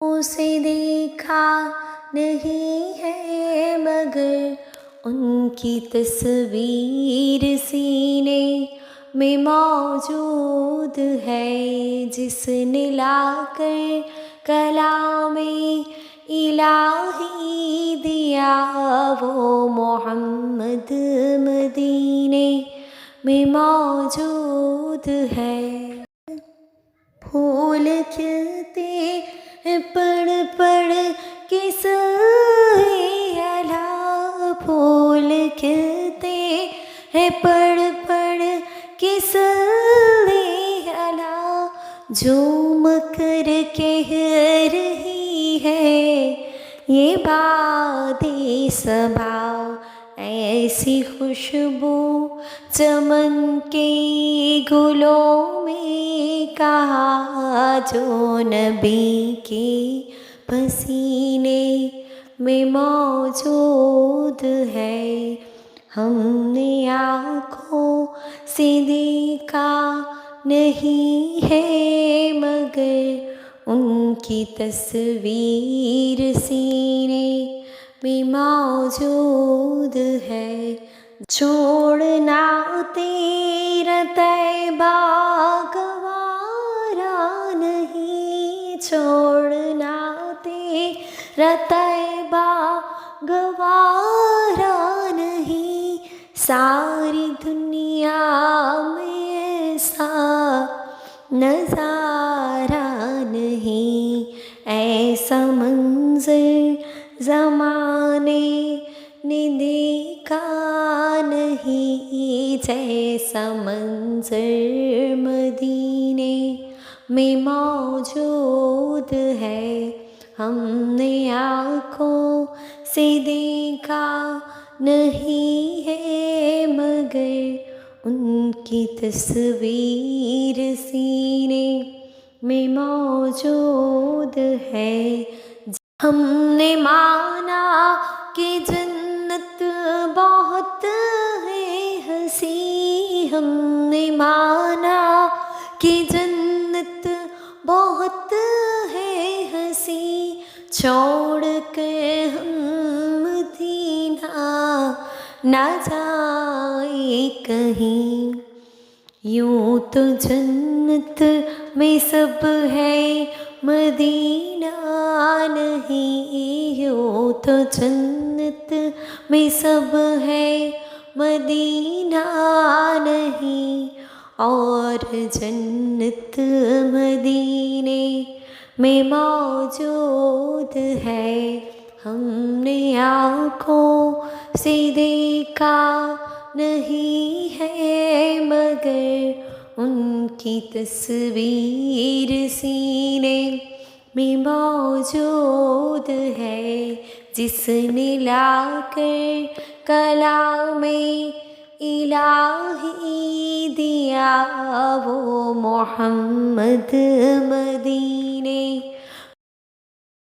उसे देखा नहीं है मगर उनकी तस्वीर सीने में मौजूद है, जिसने लाकर कलामे इलाही दिया वो मोहम्मद मदीने में मौजूद है। फूल खिलते हैं पढ़ पढ़ के सही अला, फूल खिलते हैं पढ़ पढ़ के सही अला, झूम कर कह रही है ये बातें सबा, ऐसी खुशबू चमन के गुलों में कहा जो नबी के पसीने में मौजूद है। हमने आँखों से देखा नहीं है मगर उनकी तस्वीर सीने में मौजूद है। छोड़ना तेरा तैबा गवारा नहीं, छोड़ना तेरा तैबा गवारा नहीं, सारी दुनिया में ऐसा नज़ारा नहीं, ऐसा मंज़र ज़माने ने देखा नहीं, जैसा मंज़र मदीने में मौजूद है। हमने आँखों से देखा नहीं है मगर उनकी तस्वीर सीने में मौजूद है। हमने माना कि जन्नत बहुत है हंसी, हमने माना कि जन्नत बहुत है हंसी, छोड़ के हम मदीना ना जाए कहीं। यूं तो जन्नत में सब है मदीना नहीं, यूं तो जन्नत में सब है मदीना नहीं, और जन्नत मदीने में मौजूद है। हमने आँखों से देखा नहीं है मगर उनकी तस्वीर सीने में मौजूद है, जिसने लाकर कलामे इलाही दिया वो मोहम्मद मदीने